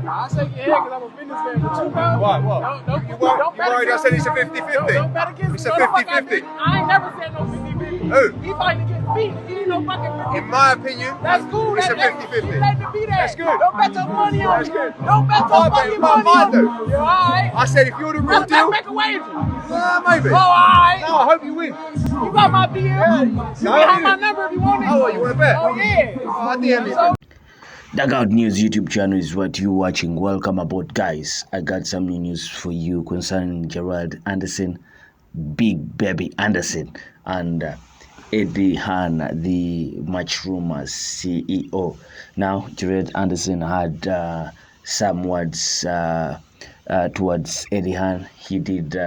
I'll shake your head because I'm a businessman. But you know, What? You worried I said it's a 50-50? Don't bet against It's a 50-50. I ain't never said no 50-50. Who? He fighting against me. He ain't no fucking 50-50. In my opinion, that's cool. It's a 50-50. Let it be that. That's good. Don't bet your money on That's good. Don't bet your fucking money on though. You're all right. I said if you're the real deal, make a wager. Maybe. Oh, all right. No, I hope you win. You got my DM. Yeah. You can have my number if you want it. Oh, you want to bet? Oh, yeah. Oh, DM me. Dugout News YouTube channel is what you're watching. Welcome aboard, guys. I got some new news for you concerning Gerald Anderson, Big Baby Anderson, and Eddie Hearn, the Matchroom CEO. Now, Gerald Anderson had some words towards Eddie Hearn. He did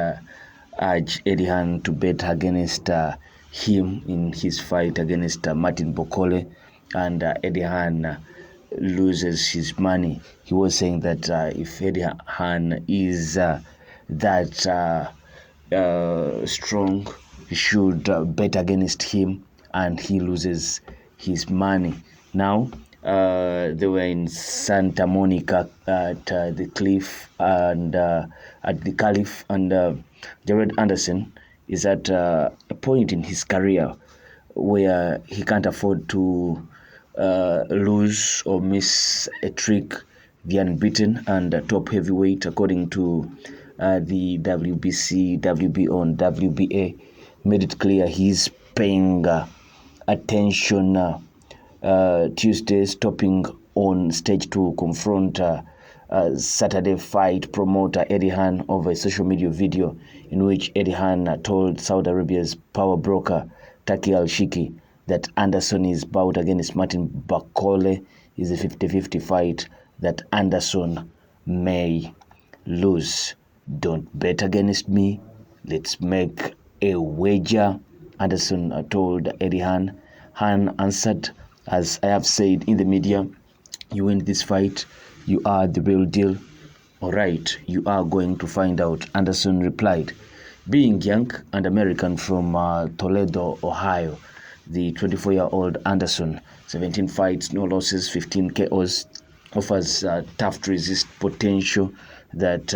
urge Eddie Hearn to bet against him in his fight against Martin Bokole, and Eddie Hearn loses his money. He was saying that if Eddie Hearn is that strong, he should bet against him and he loses his money. Now, they were in Santa Monica at the Cliff and at the Caliph, and Gerald Anderson is at a point in his career where he can't afford to lose or miss a trick. The unbeaten and top heavyweight, according to the WBC, WBO, and WBA, made it clear he's paying attention Tuesday, stopping on stage to confront Saturday fight promoter Eddie Hearn over a social media video in which Eddie Hearn told Saudi Arabia's power broker Taki Al-Shiki that Anderson's bout against Martin Bokole is a 50-50 fight that Anderson may lose. Don't bet against me. Let's make a wager, Anderson told Eddie Hearn. Hearn answered, as I have said in the media, you win this fight, you are the real deal. All right, you are going to find out, Anderson replied. Being young and American from Toledo, Ohio, the 24-year-old Anderson, 17 fights, no losses, 15 KOs, offers tough to resist potential that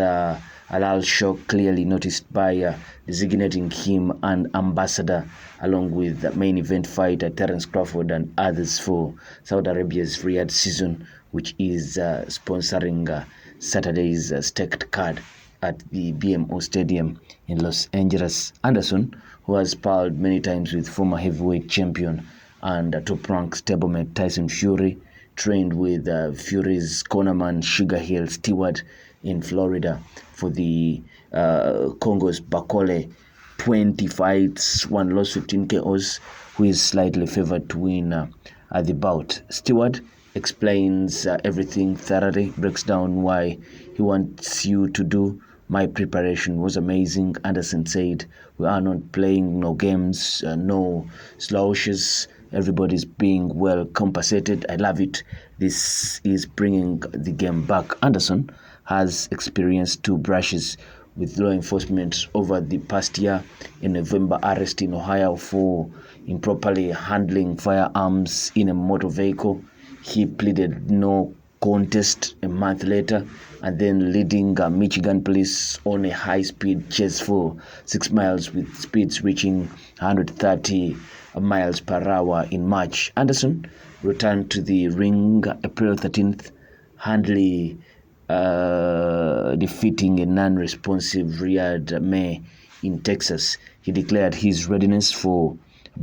Alal Shaw clearly noticed by designating him an ambassador along with the main event fighter Terence Crawford and others for Saudi Arabia's Riyadh season, which is sponsoring Saturday's staked card at the BMO Stadium in Los Angeles. Anderson, who has sparred many times with former heavyweight champion and top-ranked stablemate Tyson Fury, trained with Fury's cornerman Sugar Hill Stewart in Florida for the Congo's Bokole. 20 fights, 1 loss, 15 KOs, who is slightly favored to win at the bout. Stewart explains everything thoroughly, breaks down why he wants you to do. My preparation was amazing, Anderson said. We are not playing no games, no slouches. Everybody's being well compensated. I love it. This is bringing the game back. Anderson has experienced 2 brushes with law enforcement over the past year. In November, arrest in Ohio for improperly handling firearms in a motor vehicle. He pleaded no contest a month later, and then leading Michigan police on a high-speed chase for 6 miles with speeds reaching 130 miles per hour in March. Anderson returned to the ring April 13th, handily defeating a non-responsive Riyadh May in Texas. He declared his readiness for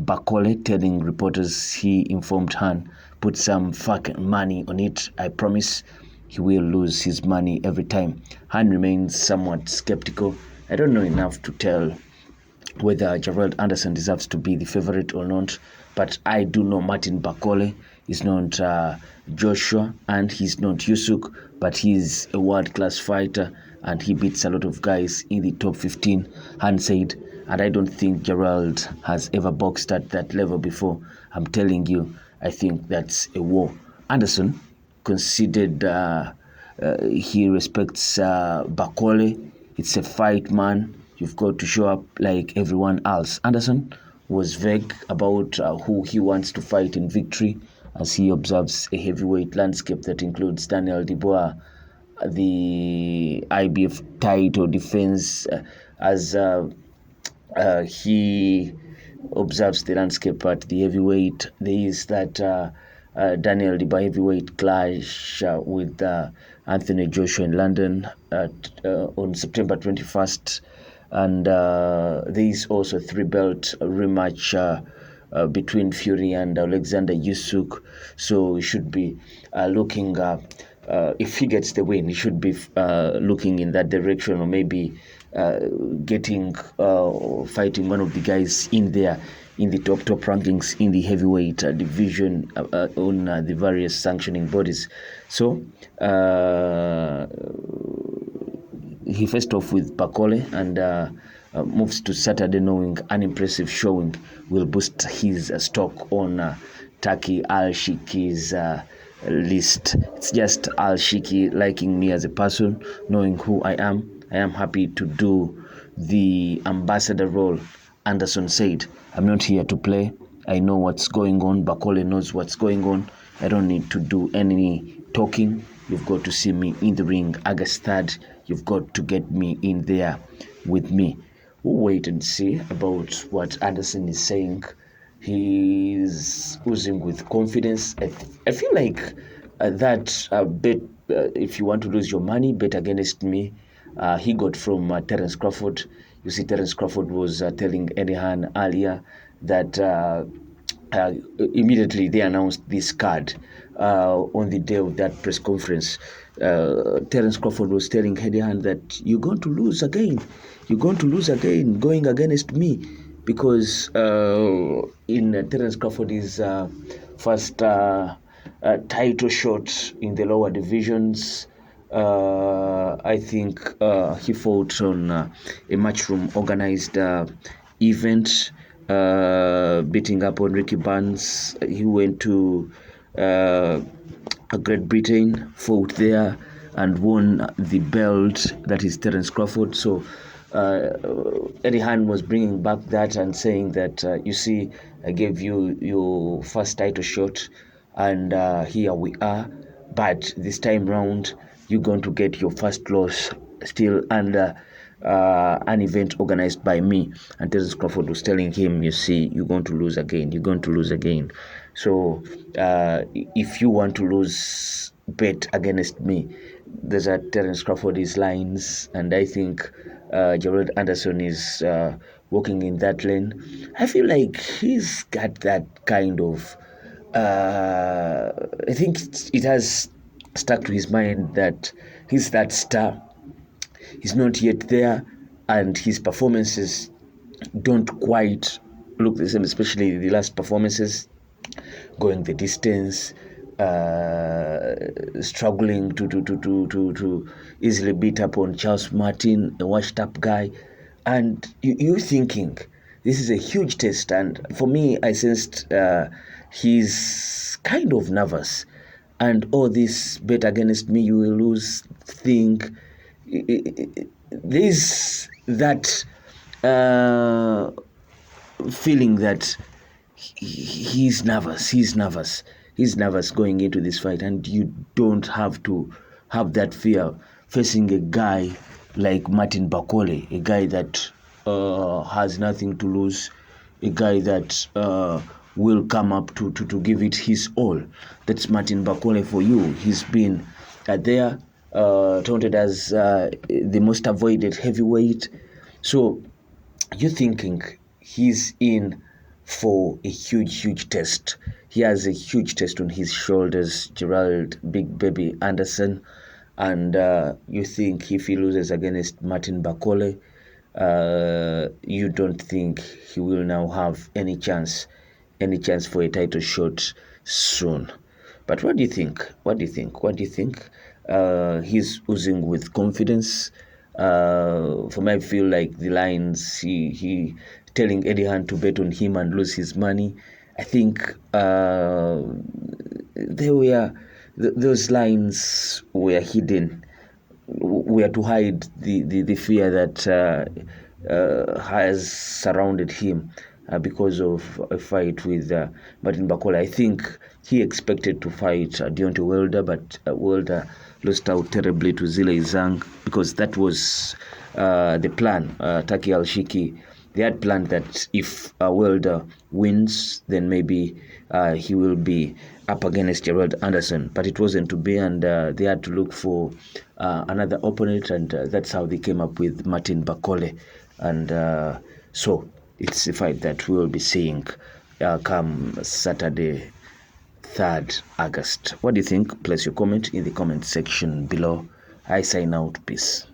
Bokole, telling reporters he informed Hearn, put some fucking money on it. I promise he will lose his money every time. Hearn remains somewhat skeptical. I don't know enough to tell whether Gerald Anderson deserves to be the favorite or not, but I do know Martin Bokole is not Joshua and he's not Yusuk, but he's a world-class fighter and he beats a lot of guys in the top 15, Hearn said, and I don't think Gerald has ever boxed at that level before. I'm telling you, I think that's a war. Anderson considered he respects Bokole. It's a fight, man. You've got to show up like everyone else. Anderson was vague about who he wants to fight in victory, as he observes a heavyweight landscape that includes Daniel Dubois, the IBF title defense as he observes the landscape at the heavyweight. There is that Daniel Diba heavyweight clash with Anthony Joshua in London on September 21st. And there is also a 3-belt rematch between Fury and Alexander Usyk. So he should be looking, if he gets the win, he should be looking in that direction, or maybe fighting one of the guys in there in the top rankings in the heavyweight division on the various sanctioning bodies. So he faced off with Bakole and moves to Saturday knowing an impressive showing will boost his stock on Taki Al-Shiki's list. It's just Al-Shiki liking me as a person, knowing who I am. I am happy to do the ambassador role. Anderson said, I'm not here to play. I know what's going on. Bakole knows what's going on. I don't need to do any talking. You've got to see me in the ring. August 3rd, you've got to get me in there with me. We'll wait and see about what Anderson is saying. He's oozing with confidence. I feel like that bet, if you want to lose your money, bet against me. He got from Terence Crawford. You see, Terence Crawford was telling Eddie Hearn earlier that immediately they announced this card on the day of that press conference. Terence Crawford was telling Eddie Hearn that you're going to lose again. You're going to lose again going against me, because in Terence Crawford's first title shot in the lower divisions, I think he fought on a matchroom organized event, beating up on Ricky Barnes. He went to Great Britain, fought there, and won the belt. That is Terence Crawford. So Eddie Hearn was bringing back that and saying that, you see, I gave you your first title shot, and here we are. But this time round, you're going to get your first loss still under an event organized by me. And Terence Crawford was telling him, you see, you're going to lose again. You're going to lose again. So if you want to lose, bet against me. There's a Terence Crawford's lines, and I think Gerald Anderson is walking in that lane. I feel like he's got that kind of I think it has stuck to his mind that he's that star. He's not yet there, and his performances don't quite look the same, especially the last performances, going the distance, struggling to easily beat up on Charles Martin, a washed up guy. And you're thinking, this is a huge test. And for me, I sensed he's kind of nervous. And all this bet against me, you will lose thing. There's that feeling that he's nervous going into this fight, and you don't have to have that fear facing a guy like Martin Bakole, a guy that has nothing to lose, a guy that will come up to give it his all. That's Martin Bakole for you. He's been there, touted as the most avoided heavyweight. So you're thinking he's in for a huge test. He has a huge test on his shoulders, Gerald Big Baby Anderson. And you think if he loses against Martin Bakole, you don't think he will now have any chance for a title shot soon. But what do you think? He's oozing with confidence. For me, I feel like the lines he telling Eddie Hearn to bet on him and lose his money, I think those lines were hidden, were to hide the fear that has surrounded him because of a fight with Martin Bakole. I think he expected to fight Deontay Wilder, but Wilder lost out terribly to Zile Zhang, because that was the plan. Taki Al-Shiki, they had planned that if Wilder wins, then maybe he will be up against Gerald Anderson, but it wasn't to be, and they had to look for another opponent, and that's how they came up with Martin Bakole, and so it's a fight that we will be seeing come Saturday, 3rd August. What do you think? Place your comment in the comment section below. I sign out. Peace.